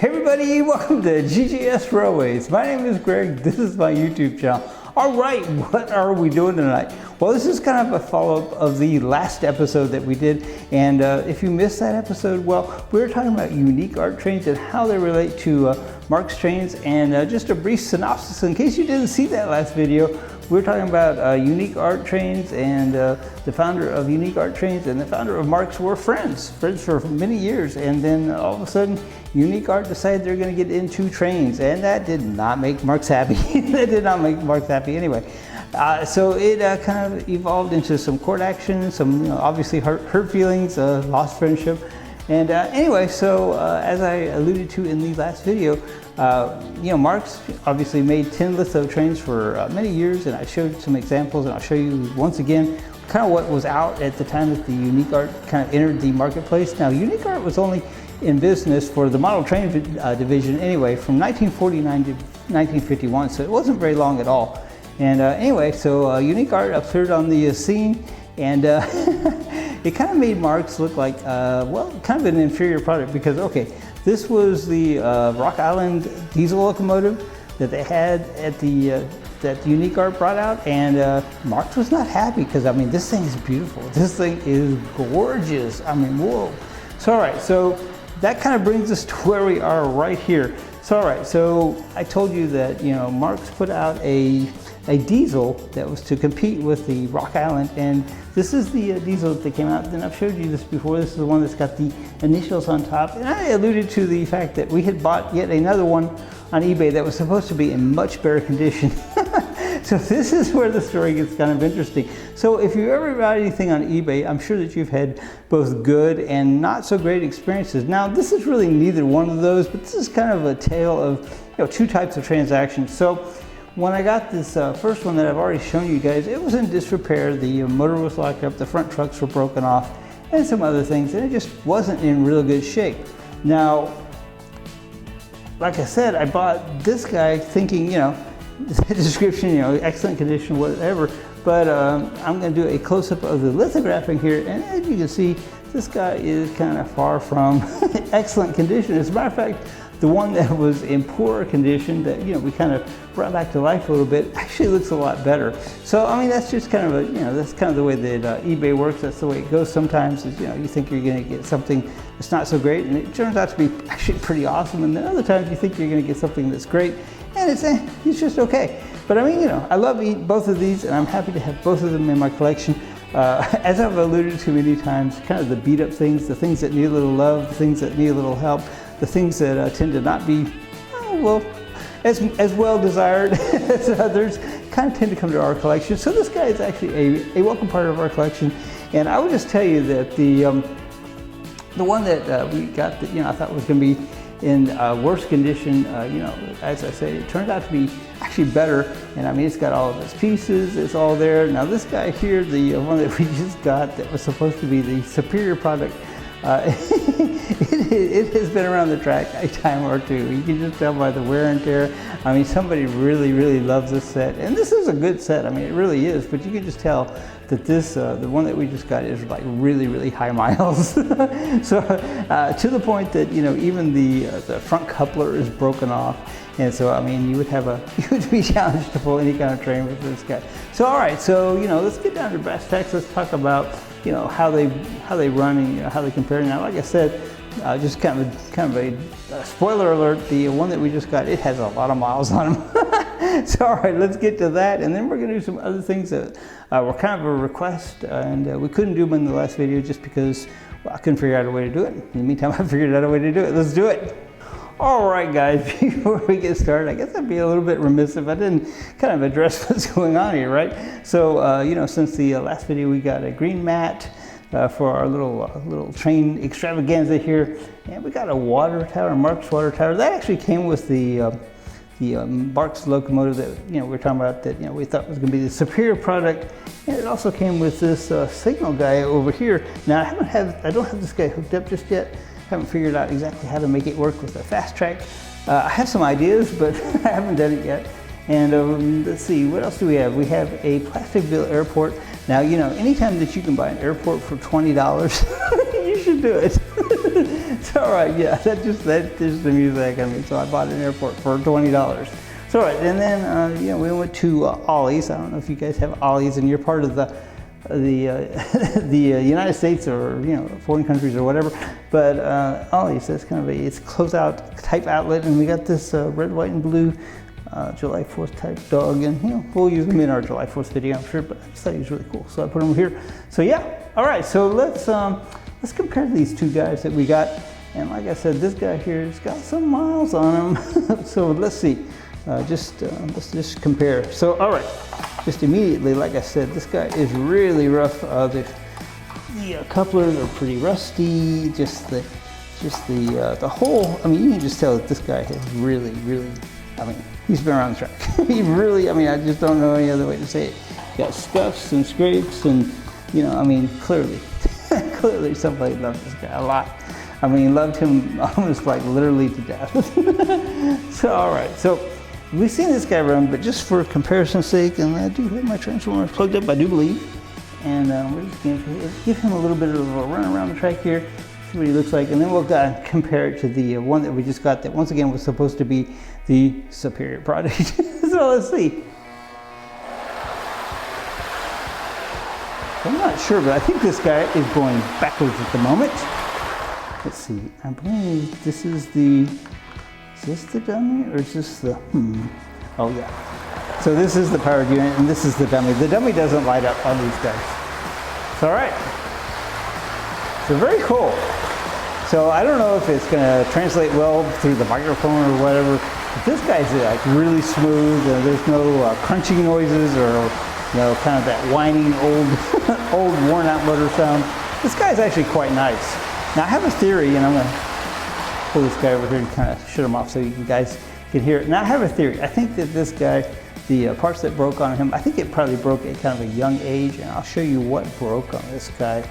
Hey everybody, welcome to GGS Railways. My name is Greg, this is my YouTube channel. All right, what are we doing tonight? Well, this is kind of a follow-up of the last episode that we did. And if you missed that episode, well, we were talking about unique art trains and how they relate to Marx trains. And just a brief synopsis, in case you didn't see that last video, we were talking about Unique Art Trains, and the founder of Unique Art Trains and the founder of Marx were friends for many years. And then all of a sudden, Unique Art decided they're going to get into trains, and that did not make Marx happy. That did not make Marx happy anyway. So it kind of evolved into some court action, some obviously hurt feelings, lost friendship. And anyway, so as I alluded to in the last video, Marx obviously made tin litho trains for many years, and I showed some examples, and I'll show you once again kind of what was out at the time that the Unique Art kind of entered the marketplace. Now, Unique Art was only in business for the model train division anyway, from 1949 to 1951, so it wasn't very long at all. And anyway, so Unique Art appeared on the scene, and it kind of made Marx look like, well, kind of an inferior product, because, okay, this was the Rock Island diesel locomotive that they had at the that Unique Art brought out, and Marx was not happy, because, I mean, this thing is beautiful. This thing is gorgeous. I mean, whoa. So, all right, so that kind of brings us to where we are right here. So, all right, so I told you that, Marx put out a diesel that was to compete with the Rock Island, and this is the diesel that came out. And I've showed you this before. This is the one that's got the initials on top, and I alluded to the fact that we had bought yet another one on eBay that was supposed to be in much better condition. So this is where the story gets kind of interesting. So if you ever buy anything on eBay, I'm sure that you've had both good and not so great experiences. Now, this is really neither one of those, but this is kind of a tale of two types of transactions. So when I got this first one that I've already shown you guys, it was in disrepair. The motor was locked up, the front trucks were broken off, and some other things, and it just wasn't in real good shape. Now, like I said, I bought this guy thinking, the description, excellent condition, whatever, but I'm going to do a close-up of the lithographing here, and as you can see, this guy is kind of far from excellent condition. As a matter of fact, the one that was in poorer condition that we kind of brought back to life a little bit actually looks a lot better. So I mean, that's just kind of that's kind of the way that eBay works. That's the way it goes sometimes. Is you think you're going to get something that's not so great, and it turns out to be actually pretty awesome. And then other times you think you're going to get something that's great, and it's just okay. But I mean, I love both of these, and I'm happy to have both of them in my collection. As I've alluded to many times, kind of the beat up things, the things that need a little love, the things that need a little help, the things that tend to not be, as well desired as others, kind of tend to come to our collection. So this guy is actually a welcome part of our collection. And I would just tell you that the one that we got that I thought was going to be in worse condition, as I say, it turned out to be actually better. And I mean, it's got all of its pieces, it's all there. Now this guy here, the one that we just got that was supposed to be the superior product, it has been around the track a time or two. You can just tell by the wear and tear. I mean, somebody really, really loves this set. And this is a good set. I mean, it really is. But you can just tell that this, the one that we just got, is like really, really high miles. So to the point that, even the front coupler is broken off. And so, I mean, you would be challenged to pull any kind of train with this guy. So, all right. So, let's get down to brass tacks. Let's talk about how they run and how they compare. Now, like I said, just kind of a spoiler alert. The one that we just got, it has a lot of miles on them. So, all right, let's get to that, and then we're going to do some other things that were kind of a request, and we couldn't do them in the last video just because I couldn't figure out a way to do it. In the meantime, I figured out a way to do it. Let's do it. All right, guys, before we get started, I guess I'd be a little bit remiss if I didn't kind of address what's going on here, right? So, since the last video, we got a green mat for our little train extravaganza here, and we got a water tower, Marx water tower. That actually came with the Marx locomotive that we were talking about, that we thought was going to be the superior product, and it also came with this signal guy over here. Now, I don't have this guy hooked up just yet. Haven't figured out exactly how to make it work with the fast track. I have some ideas, but I haven't done it yet. And let's see, what else do we have? We have a Plasticville Airport. Now, you know, anytime that you can buy an airport for $20, you should do it. So, all right, yeah, that just amused the heck out of me. So I bought an airport for $20. So, all right, and then, you know, we went to Ollie's. I don't know if you guys have Ollie's and you're part of the United States or, you know, foreign countries or whatever, but Ollie's, that's kind of it's a closeout type outlet, and we got this red, white, and blue July 4th type dog, and you know, we'll use them in our July 4th video, I'm sure, but I just thought he was really cool, so I put him here. So yeah, all right, so let's compare these two guys that we got, and like I said, this guy here has got some miles on him. So let's see, let's just compare. So all right, just immediately, like I said, this guy is really rough. The couplers are pretty rusty. Just the whole. I mean, you can just tell that this guy has really. I mean, he's been around the track. He really. I mean, I just don't know any other way to say it. Got scuffs and scrapes, and you know, I mean, clearly somebody loved this guy a lot. I mean, loved him almost like literally to death. So all right, so. We've seen this guy run, but just for comparison's sake, and I do have my transformer plugged up, I do believe, and we're just going to give him a little bit of a run around the track here, see what he looks like, and then we'll compare it to the one that we just got that once again was supposed to be the Superior product. So let's see. I'm not sure, but I think this guy is going backwards at the moment. Let's see, I believe this is the... Is this the dummy or is this the, Oh yeah. So this is the powered unit and this is the dummy. The dummy doesn't light up on these guys. It's all right. So very cool. So I don't know if it's gonna translate well through the microphone or whatever, but this guy's like really smooth and there's no crunching noises or, you know, kind of that whining old worn out motor sound. This guy's actually quite nice. Now I have a theory, and I'm gonna pull this guy over here and kind of shut him off so you guys can hear it. Now I have a theory. I think that this guy, the parts that broke on him, I think it probably broke at kind of a young age, and I'll show you what broke on this guy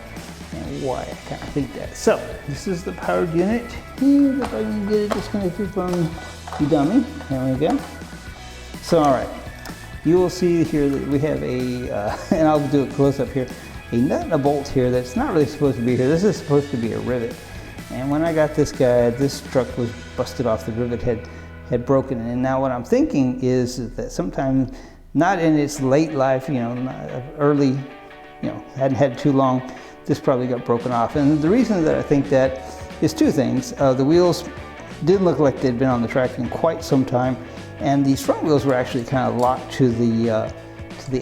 and why I kind of think that. So this is the powered unit. If I can get it disconnected from the dummy. There we go. So all right, you will see here that we have a, and I'll do a close up here, a nut and a bolt here that's not really supposed to be here. This is supposed to be a rivet. And when I got this guy, this truck was busted off, the rivet had broken. And now what I'm thinking is that sometime, not in its late life, you know, early, you know, hadn't had too long, this probably got broken off. And the reason that I think that is two things. The wheels didn't look like they'd been on the track in quite some time. And these front wheels were actually kind of locked to the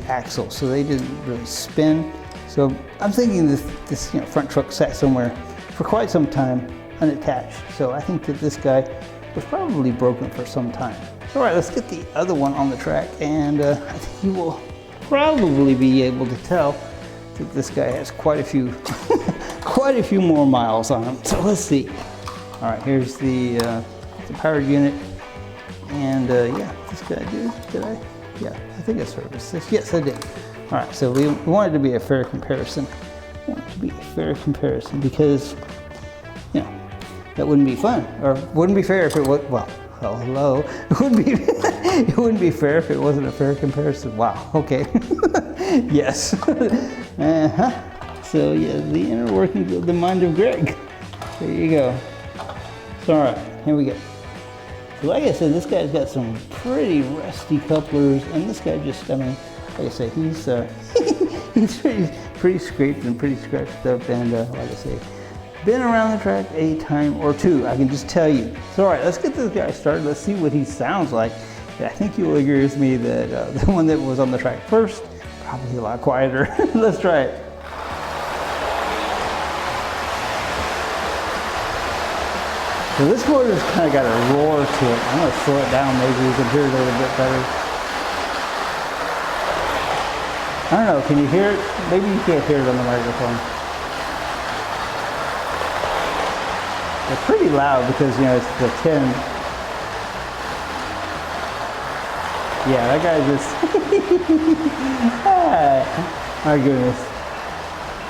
axle, so they didn't really spin. So I'm thinking this you know, front truck sat somewhere for quite some time unattached. So I think that this guy was probably broken for some time. All right, let's get the other one on the track, and I think you will probably be able to tell that this guy has quite a few more miles on him. So let's see. All right, here's the powered unit, and yeah, this guy did I? Yeah, I think I serviced this. Yes, I did. All right, so we wanted to be a fair comparison. Because, you know, that wouldn't be fun, or wouldn't be fair if it was, well, hello, it wouldn't be fair if it wasn't a fair comparison. Wow, okay. Yes. So yeah, the inner workings of the mind of Greg. There you go. So all right, here we go. So like I said, this guy's got some pretty rusty couplers, and this guy just, I mean, like I say, he's pretty scraped and pretty scratched up, and like I say, been around the track a time or two, I can just tell you. So all right, let's get this guy started. Let's see what he sounds like. I think you'll agree with me that the one that was on the track first, probably a lot quieter. Let's try it. So this motor's kind of got a roar to it. I'm going to slow it down, maybe you can hear it a little bit better. I don't know, can you hear it? Maybe you can't hear it on the microphone. It's pretty loud because, you know, it's the 10. Yeah, that guy just, my goodness.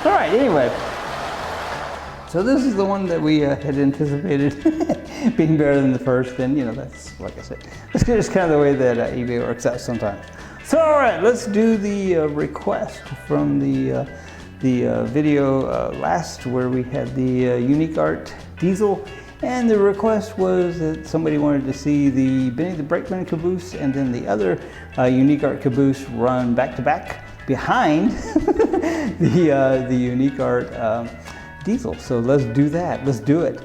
All right, anyway. So this is the one that we had anticipated being better than the first, and you know, that's, like I said, it's just kind of the way that eBay works out sometimes. So all right, let's do the request from the video last, where we had the Unique Art Diesel, and the request was that somebody wanted to see the Benny the Brakeman caboose and then the other Unique Art caboose run back to back behind the Unique Art Diesel. So let's do that. Let's do it.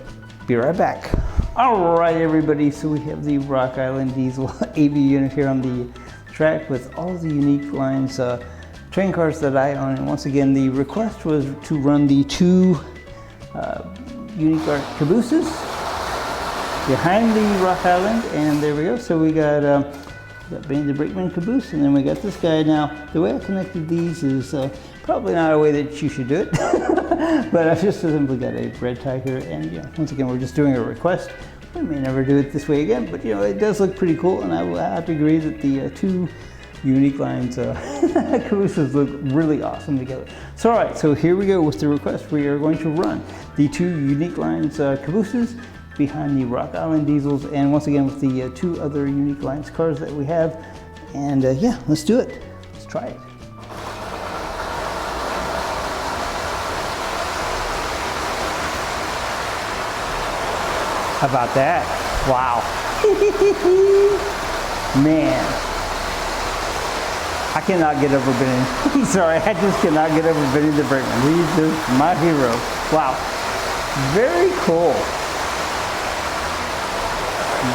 Be right back. All right, everybody. So we have the Rock Island Diesel AV unit here on the track with all the Unique Lines train cars that I own. And once again, the request was to run the two Unique Art cabooses behind the Rock Island, and there we go. So we got Benny the Brakeman caboose, and then we got this guy. Now, the way I connected these is probably not a way that you should do it, but I've just simply got a red tie here, and once again, we're just doing a request. We may never do it this way again, but it does look pretty cool, and I will have to agree that the two Unique Lines cabooses look really awesome together. So all right, so here we go with the request. We are going to run the two Unique Lines cabooses behind the Rock Island Diesels, and once again with the two other Unique Lines cars that we have. And yeah, let's do it. Let's try it. How about that? Wow. Man. I cannot get over Benny. Sorry, I just cannot get over Benny the Brakeman. He's just my hero. Wow. Very cool.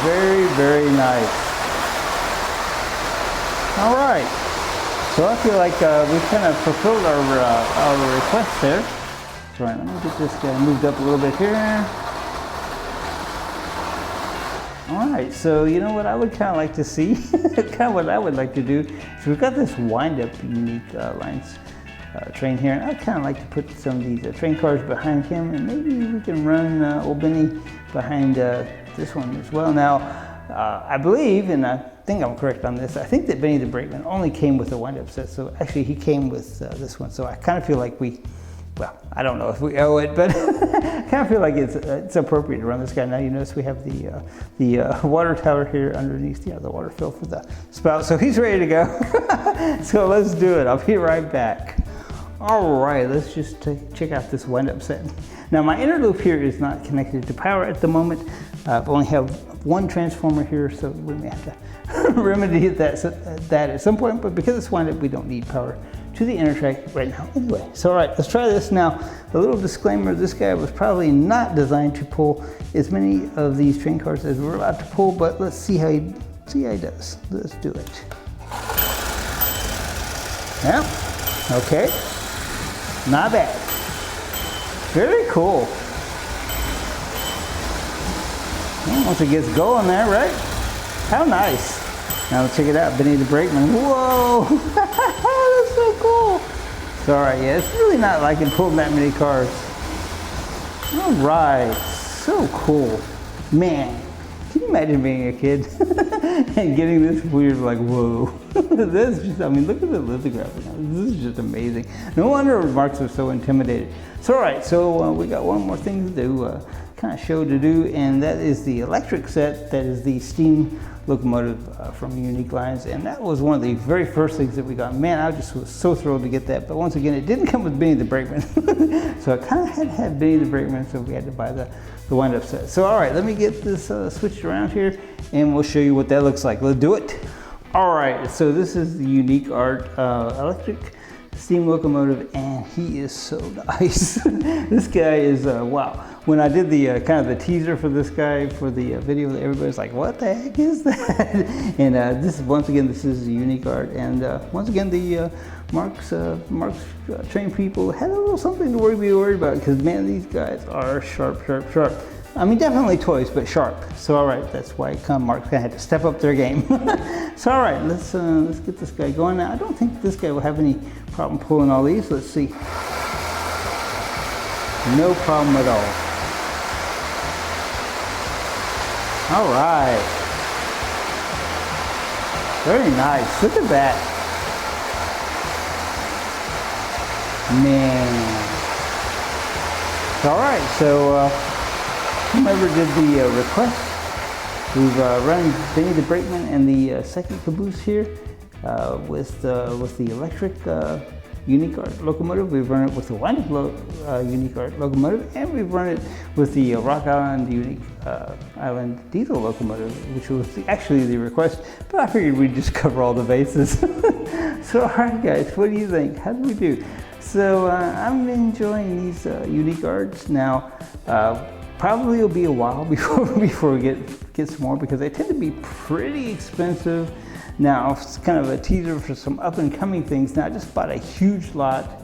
Very, very nice. All right. So I feel like we kind of fulfilled our request there. All right, let me get this guy moved up a little bit here. All right, so you know what I would kind of like to see, kind of what I would like to do, is we've got this wind-up Unique Lines train here, and I'd kind of like to put some of these train cars behind him, and maybe we can run old Benny behind this one as well. Now, I believe, and I think I'm correct on this, I think that Benny the Brakeman only came with a wind-up set, so actually he came with this one, so I kind of feel like well, I don't know if we owe it, but I kind of feel like it's appropriate to run this guy. Now you notice we have the water tower here underneath the water fill for the spout. So he's ready to go. So let's do it. I'll be right back. All right, let's just check out this wind-up set. Now my inner loop here is not connected to power at the moment. I only have one transformer here, so we may have to remedy that at some point, but because it's wind-up, we don't need power to the inner track right now anyway. So all right, let's try this now. A little disclaimer, this guy was probably not designed to pull as many of these train cars as we're allowed to pull, but let's see how he does. Let's do it. Yeah, okay, not bad. Very cool. Well, once it gets going there, right? How nice. Now let's check it out, Benny the Brakeman. Whoa, that's so cool. So all right, yeah, it's really not like pulling that many cars. All right, so cool. Man, can you imagine being a kid and getting this weird, like, whoa. This is just, I mean, look at the lithograph. This is just amazing. No wonder Marks are so intimidated. So all right, so we got one more thing to do, kind of show to do, and that is the electric set. That is the steam locomotive from Unique Lines, and that was one of the very first things that we got. Man, I just was so thrilled to get that, but once again, it didn't come with Benny the Brakeman. So I kind of had to have Benny the Brakeman, so we had to buy the wind-up set. So all right, let me get this switched around here, and we'll show you what that looks like. Let's do it. All right, so this is the Unique Art electric steam locomotive, and he is so nice. This guy is, wow. When I did the kind of the teaser for this guy for the video, everybody's like, what the heck is that? And this is, once again, this is Unique Art, and once again, the Marks train people had a little something to be worried about, because man, these guys are sharp, sharp, sharp. I mean, definitely toys, but sharp. So all right, that's why Mark's gonna have to step up their game. So all right, let's get this guy going. Now, I don't think this guy will have any problem pulling all these. Let's see. No problem at all. All right. Very nice. Look at that. Man. All right, so whomever did the request, we've run Benny the Brakeman and the second caboose here, with the electric UniCart locomotive. We've run it with the winding UniCart locomotive, and we've run it with the Rock Island Unique Island diesel locomotive, which was actually the request, but I figured we'd just cover all the bases. So, all right, guys, what do you think? How did we do? So, I'm enjoying these UniCarts now. Probably it'll be a while before we get some more, because they tend to be pretty expensive. Now, it's kind of a teaser for some up and coming things. Now, I just bought a huge lot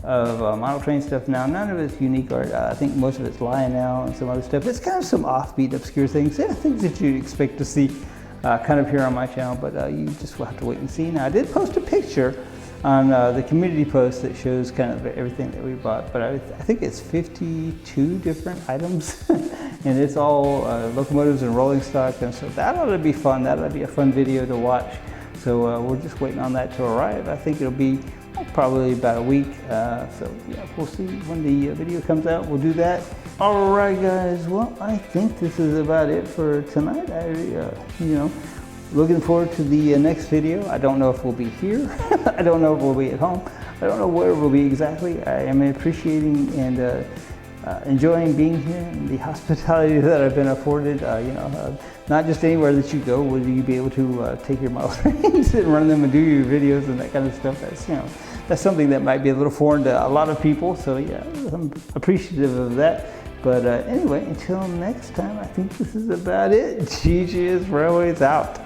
of model train stuff now. None of it's UniCart. I think most of it's Lionel and some other stuff. It's kind of some offbeat, obscure things. Things that you'd expect to see kind of here on my channel, but you just will have to wait and see. Now, I did post a picture on the community post that shows kind of everything that we bought, but I think it's 52 different items and it's all locomotives and rolling stock, and so that ought to be fun. That ought to be a fun video to watch. So we're just waiting on that to arrive. I think it'll be probably about a week. So yeah, we'll see when the video comes out. We'll do that. All right, guys. Well, I think this is about it for tonight. Looking forward to the next video. I don't know if we'll be here. I don't know if we'll be at home. I don't know where we'll be exactly. I am appreciating and enjoying being here and the hospitality that I've been afforded. Not just anywhere that you go will you be able to take your model trains and run them and do your videos and that kind of stuff. That's something that might be a little foreign to a lot of people. So yeah, I'm appreciative of that. But anyway, until next time, I think this is about it. GGS Railways out.